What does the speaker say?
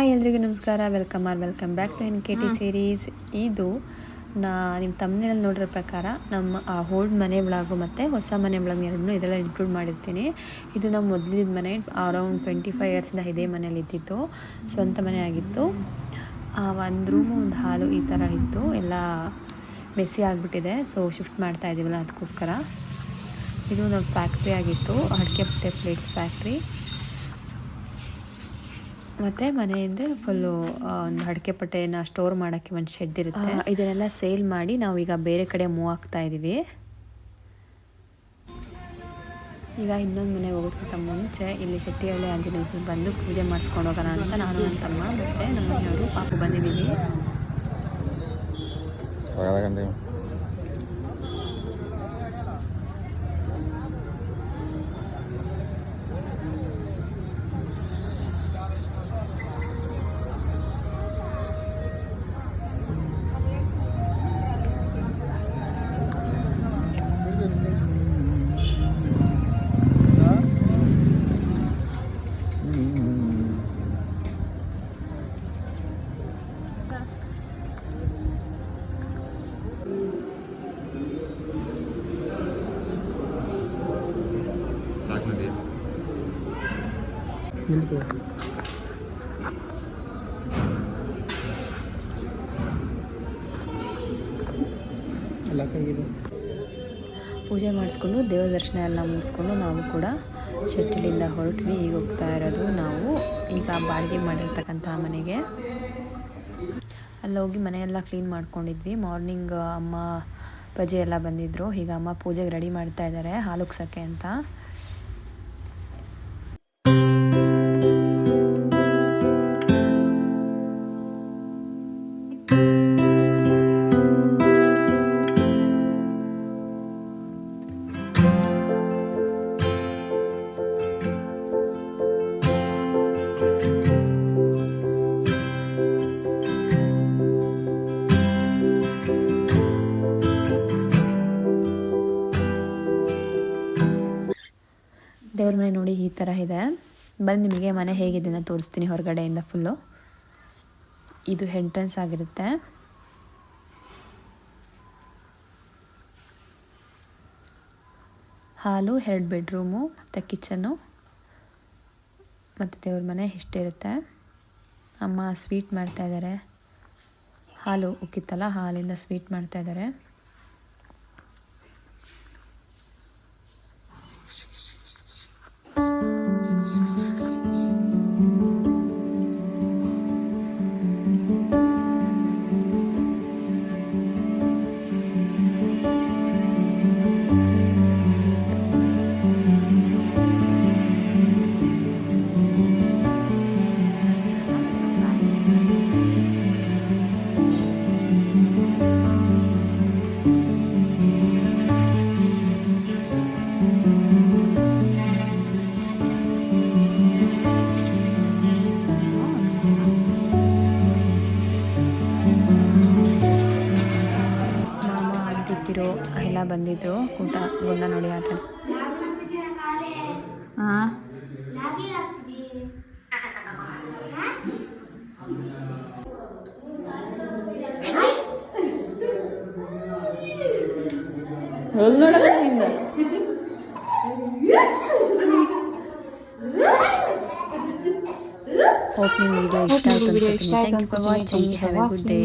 Hi ಎಲ್ರಿಗೂ ನಮಸ್ಕಾರ, welcome back to NKT series. ಇದು ನಿಮ್ಮ ತಮ್ಮನೇಲಿ ನೋಡಿರೋ ಪ್ರಕಾರ ನಮ್ಮ ಓಲ್ಡ್ ಮನೆ ವ್ಲಾಗು ಮತ್ತು ಹೊಸ ಮನೆ ವ್ಲಾಗ್ ಎರಡನ್ನೂ ಇದೆಲ್ಲ ಇನ್ಕ್ಲೂಡ್ ಮಾಡಿರ್ತೀನಿ. ಇದು ನಮ್ಮ ಮೊದಲಿನ ಮನೆ, ಅರೌಂಡ್ 25 ಇಯರ್ಸಿಂದ ಇದೇ ಮನೇಲಿ ಇದ್ದಿತ್ತು, ಸ್ವಂತ ಮನೆ ಆಗಿತ್ತು. ಒಂದು ರೂಮು ಒಂದು ಹಾಲು ಈ ಥರ ಇತ್ತು, ಎಲ್ಲ ಮೆಸ್ಸಿ ಆಗಿಬಿಟ್ಟಿದೆ. ಸೊ ಶಿಫ್ಟ್ ಮಾಡ್ತಾ ಇದ್ದೀವಲ್ಲ ಅದಕ್ಕೋಸ್ಕರ. ಇದು ನಮ್ಮ ಫ್ಯಾಕ್ಟ್ರಿ ಆಗಿತ್ತು, ಅಡಿಕೆ ಪುಟ್ಟೆ ಪ್ಲೇಟ್ಸ್ ಫ್ಯಾಕ್ಟ್ರಿ. ಮತ್ತು ಮನೆಯಿಂದ ಫುಲ್ಲು ಒಂದು ಅಡಿಕೆ ಪಟ್ಟೆಯನ್ನು ಸ್ಟೋರ್ ಮಾಡೋಕ್ಕೆ ಒಂದು ಶೆಡ್ ಇರುತ್ತೆ. ಇದನ್ನೆಲ್ಲ ಸೇಲ್ ಮಾಡಿ ನಾವೀಗ ಬೇರೆ ಕಡೆ ಮೂವ್ ಆಗ್ತಾ ಇದ್ದೀವಿ. ಈಗ ಇನ್ನೊಂದು ಮನೆಗೆ ಹೋಗೋದಕ್ಕಿಂತ ಮುಂಚೆ ಇಲ್ಲಿ ಶೆಟ್ಟಿಹಳ್ಳಿ ಆಂಜನೇಯ ಬಂದು ಪೂಜೆ ಮಾಡಿಸ್ಕೊಂಡು ಹೋಗೋಣ ಅಂತ ನಾನು ನನ್ನ ತಮ್ಮ ಮತ್ತು ನಮ್ಮ ಮನೆಯವರು ಪಾಪು ಬಂದಿದ್ದೀವಿ. ಪೂಜೆ ಮಾಡಿಸ್ಕೊಂಡು ದೇವರ ದರ್ಶನ ಎಲ್ಲ ಮುಗಿಸ್ಕೊಂಡು ನಾವು ಕೂಡ ಶೆಟ್ಟಿಲಿಂದ ಹೊರಟ್ವಿ. ಈಗ ಹೋಗ್ತಾ ಇರೋದು ನಾವು ಈಗ ಬಾಡಿಗೆ ಮಾಡಿರ್ತಕ್ಕಂಥ ಮನೆಗೆ. ಅಲ್ಲೋಗಿ ಮನೆಯೆಲ್ಲ ಕ್ಲೀನ್ ಮಾಡ್ಕೊಂಡಿದ್ವಿ. ಮಾರ್ನಿಂಗ್ ಅಮ್ಮ ಅಪ್ಪಾಜಿ ಎಲ್ಲ ಬಂದಿದ್ದರು. ಈಗ ಅಮ್ಮ ಪೂಜೆಗೆ ರೆಡಿ ಮಾಡ್ತಾ ಇದ್ದಾರೆ ಹಾಲು ಉಗ್ಸೋಕ್ಕೆ ಅಂತ. ದೇವ್ರ ಮನೆ ನೋಡಿ ಈ ಥರ ಇದೆ. ಬನ್ನಿ ನಿಮಗೆ ಮನೆ ಹೇಗಿದೆ ಅಂತ ತೋರಿಸ್ತೀನಿ ಹೊರಗಡೆಯಿಂದ ಫುಲ್ಲು. ಇದು ಎಂಟ್ರೆನ್ಸ್ ಆಗಿರುತ್ತೆ. ಹಾಲು, 2 ಬೆಡ್ರೂಮು ಮತ್ತು ಕಿಚನ್ನು ಮತ್ತು ದೇವ್ರ ಮನೆ ಇಷ್ಟಿರುತ್ತೆ. ಅಮ್ಮ ಸ್ವೀಟ್ ಮಾಡ್ತಾಯಿದ್ದಾರೆ, ಹಾಲು ಉಕ್ಕಿತ್ತಲ್ಲ ಹಾಲಿಂದ ಸ್ವೀಟ್ ಮಾಡ್ತಾಯಿದ್ದಾರೆ. ಎಲ್ಲ ಬಂದಿದ್ರು ಗುಂಡ ನೋಡಿ ಆಟ. ಹೋಪ್ ನಿಮ್ಗೆ ವಿಡಿಯೋ ಇಷ್ಟ ಆಯ್ತು. Thank you for watching. Have a good day.